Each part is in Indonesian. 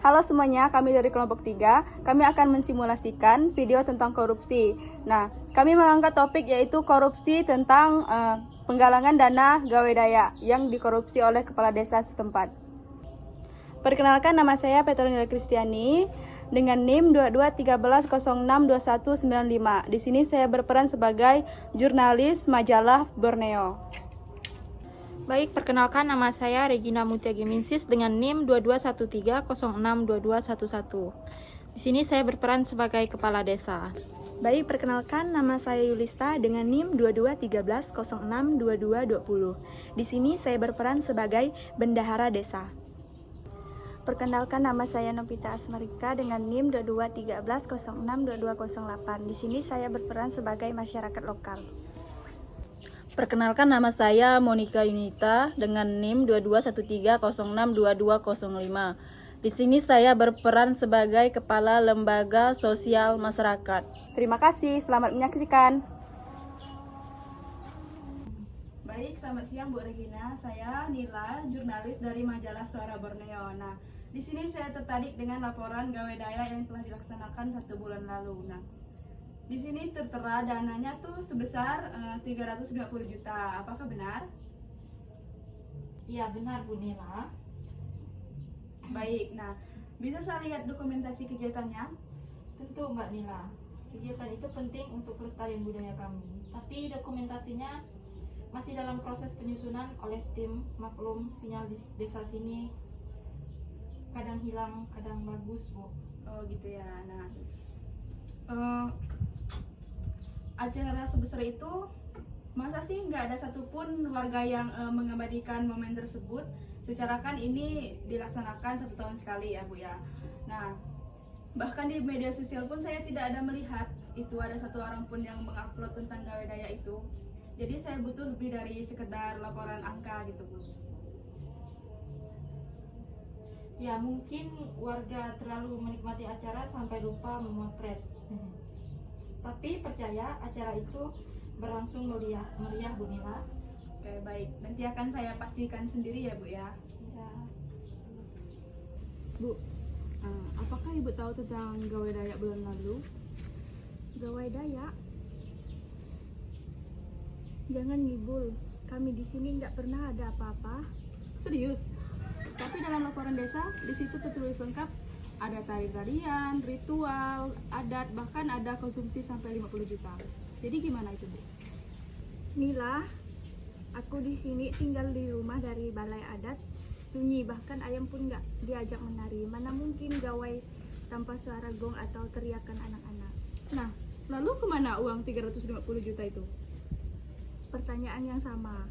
Halo semuanya, kami dari kelompok 3. Kami akan mensimulasikan video tentang korupsi. Nah, kami mengangkat topik yaitu korupsi tentang penggalangan dana gawe daya yang dikorupsi oleh kepala desa setempat. Perkenalkan, nama saya Petronila Kristiani dengan NIM 2213062195. Di sini saya berperan sebagai jurnalis majalah Borneo. Baik, perkenalkan, nama saya Regina Mutia Geminsis dengan NIM 2213062211. Di sini saya berperan sebagai kepala desa. Baik, perkenalkan, nama saya Yulista dengan NIM 2213062220. Di sini saya berperan sebagai bendahara desa. Perkenalkan, nama saya Novita Asmarika dengan NIM 2213062208. Di sini saya berperan sebagai masyarakat lokal. Perkenalkan, nama saya Monica Yunita dengan NIM 2213062205. Di sini saya berperan sebagai Kepala Lembaga Sosial Masyarakat. Terima kasih, selamat menyaksikan. Baik, selamat siang Bu Regina. Saya Nila, jurnalis dari majalah Suara Borneo. Nah, di sini saya tertarik dengan laporan gawe daya yang telah dilaksanakan 1 bulan lalu. Nah, di sini tertera dananya tuh sebesar 350 juta. Apakah benar? Iya, benar Bu Nila. Baik, nah bisa saya lihat dokumentasi kegiatannya? Tentu Mbak Nila. Kegiatan itu penting untuk pelestarian budaya kami. Tapi dokumentasinya masih dalam proses penyusunan oleh tim. Maklum, sinyal di desa sini kadang hilang, kadang bagus Bu. Oh gitu ya. Nah, acara sebesar itu masa sih nggak ada satupun warga yang mengabadikan momen tersebut, secara kan ini dilaksanakan 1 tahun sekali ya Bu ya. Nah, bahkan di media sosial pun saya tidak ada melihat itu ada 1 orang pun yang mengupload tentang gawe daya itu. Jadi saya butuh lebih dari sekedar laporan angka gitu Bu. Ya, mungkin warga terlalu menikmati acara sampai lupa memotret. Tapi percaya, acara itu berlangsung meriah Bu Nila. Oke, baik, nanti akan saya pastikan sendiri ya Bu ya. Ya. Bu, apakah Ibu tahu tentang gawe daya bulan lalu? Gawai daya? Jangan ngibul, kami di sini nggak pernah ada apa-apa. Serius? Tapi dalam laporan desa, di situ tertulis lengkap ada tari-tarian, ritual, adat, bahkan ada konsumsi sampai 50 juta. Jadi gimana itu Bu? Nila, aku di sini tinggal di rumah dari balai adat, sunyi, bahkan ayam pun nggak diajak menari. Mana mungkin gawai tanpa suara gong atau teriakan anak-anak. Nah, lalu kemana uang 350 juta itu? Pertanyaan yang sama.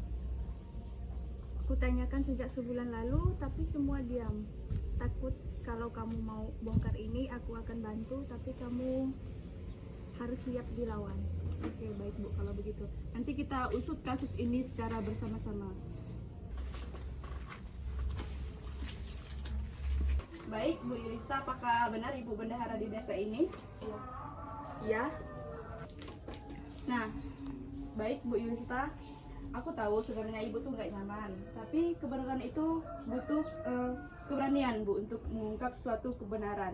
Aku tanyakan sejak sebulan lalu, tapi semua diam. Takut kalau kamu mau bongkar ini, aku akan bantu, tapi kamu harus siap dilawan. Oke, baik Bu, kalau begitu. Nanti kita usut kasus ini secara bersama-sama. Baik, Bu Yulista, apakah benar Ibu bendahara di desa ini? Ya, Nah, baik Bu Yulista, aku tahu sebenarnya Ibu tuh nggak nyaman, tapi kebenaran itu butuh keberanian Bu untuk mengungkap suatu kebenaran.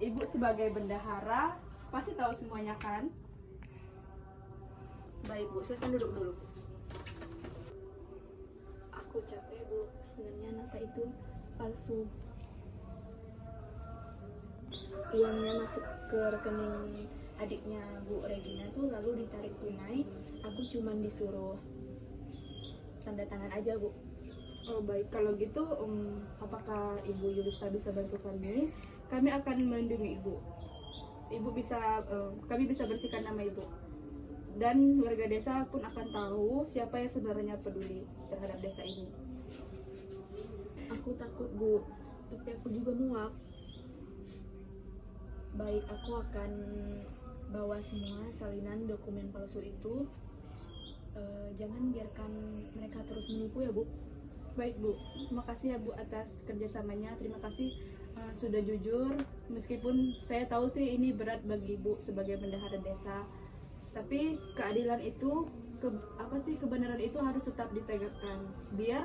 Ibu sebagai bendahara pasti tahu semuanya kan? Baik Bu, silakan duduk dulu. aku capek Bu, sebenarnya nota itu palsu. Uangnya masuk ke rekening adiknya Bu Regina tuh lalu ditarik tunai. Aku cuman disuruh tanda tangan aja Bu. Oh baik, kalau gitu apakah Ibu Yulista bisa bantu kami? Kami akan melindungi Ibu. Ibu bisa, kami bisa bersihkan nama Ibu. Dan warga desa pun akan tahu siapa yang sebenarnya peduli terhadap desa ini. Aku takut Bu, tapi aku juga muak. Baik, aku akan bawa semua salinan dokumen palsu itu. Jangan biarkan mereka terus menipu ya Bu. Baik Bu, terima kasih ya Bu atas kerjasamanya. Terima kasih sudah jujur. Meskipun saya tahu sih ini berat bagi Ibu sebagai bendahara desa. Tapi keadilan itu, kebenaran itu harus tetap ditegakkan. Biar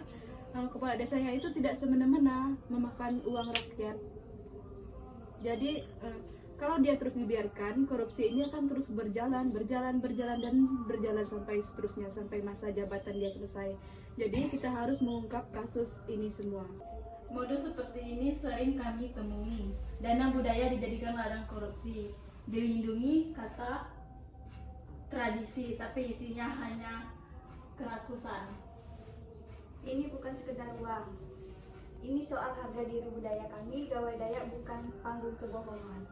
kepala desanya itu tidak semena-mena memakan uang rakyat. Jadi kalau dia terus dibiarkan, korupsi ini akan terus berjalan sampai seterusnya, sampai masa jabatan dia selesai. Jadi kita harus mengungkap kasus ini semua. Modus seperti ini sering kami temui. Dana budaya dijadikan ladang korupsi, dilindungi kata tradisi, tapi isinya hanya kerakusan. Ini bukan sekedar uang. Ini soal harga diri budaya kami, Gawai Dayak bukan panggung kebohongan.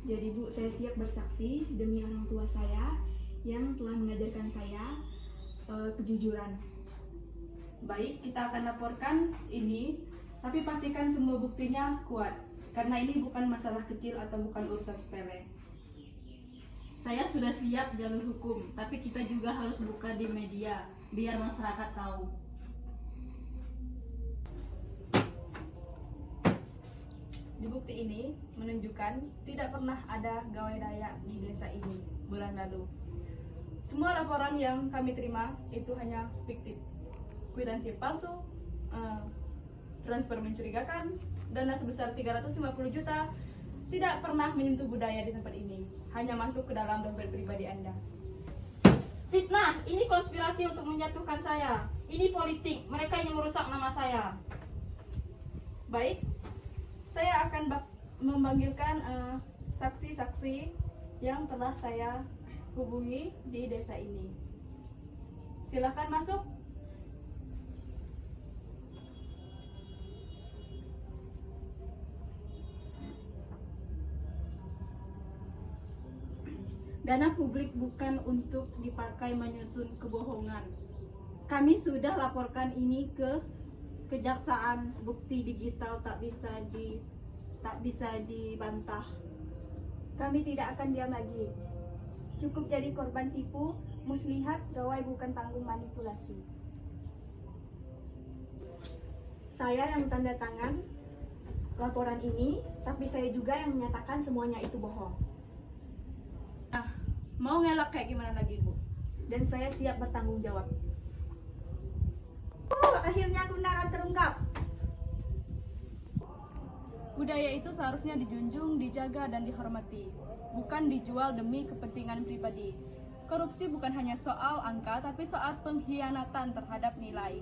Jadi Bu, saya siap bersaksi demi orang tua saya yang telah mengajarkan saya kejujuran. Baik, kita akan laporkan ini, tapi pastikan semua buktinya kuat, karena ini bukan masalah kecil atau bukan urusan sepele. Saya sudah siap jalur hukum, tapi kita juga harus buka di media biar masyarakat tahu. Di bukti ini menunjukkan tidak pernah ada Gawai Dayak di desa ini bulan lalu. Semua laporan yang kami terima itu hanya fiktif. Kwitansi palsu, transfer mencurigakan, dana sebesar 350 juta tidak pernah menyentuh budaya di tempat ini, hanya masuk ke dalam dompet pribadi Anda. Fitnah, ini konspirasi untuk menjatuhkan saya. Ini politik, mereka ingin merusak nama saya. Baik, saya akan memanggilkan saksi-saksi yang telah saya hubungi di desa ini. Silakan masuk. Dana publik bukan untuk dipakai menyusun kebohongan. Kami sudah laporkan ini ke kejaksaan, bukti digital tak bisa dibantah. Kami tidak akan diam lagi. Cukup jadi korban tipu, muslihat, gawai bukan panggung manipulasi. Saya yang tanda tangan laporan ini, tapi saya juga yang menyatakan semuanya itu bohong. Nah, mau ngelak kayak gimana lagi, Bu? Dan saya siap bertanggung jawab. Akhirnya kebenaran terungkap. Budaya itu seharusnya dijunjung, dijaga, dan dihormati, bukan dijual demi kepentingan pribadi. Korupsi bukan hanya soal angka, tapi soal pengkhianatan terhadap nilai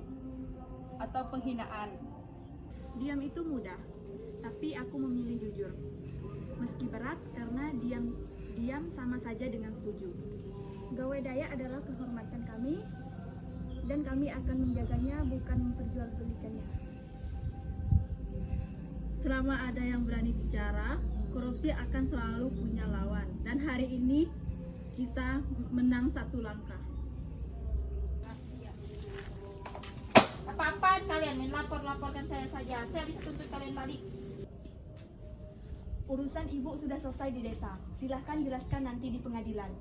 atau penghinaan. Diam itu mudah, tapi aku memilih jujur. Meski berat, karena diam sama saja dengan setuju. Gawai Dayak adalah kehormatan kami, dan kami akan menjaganya, bukan memperjualbelikannya. Selama ada yang berani bicara, korupsi akan selalu punya lawan. Dan hari ini kita menang satu langkah. Apa-apaan kalian main laporkan saya saja. Saya bisa tuntut kalian balik. Urusan ibu sudah selesai di desa. Silahkan jelaskan nanti di pengadilan.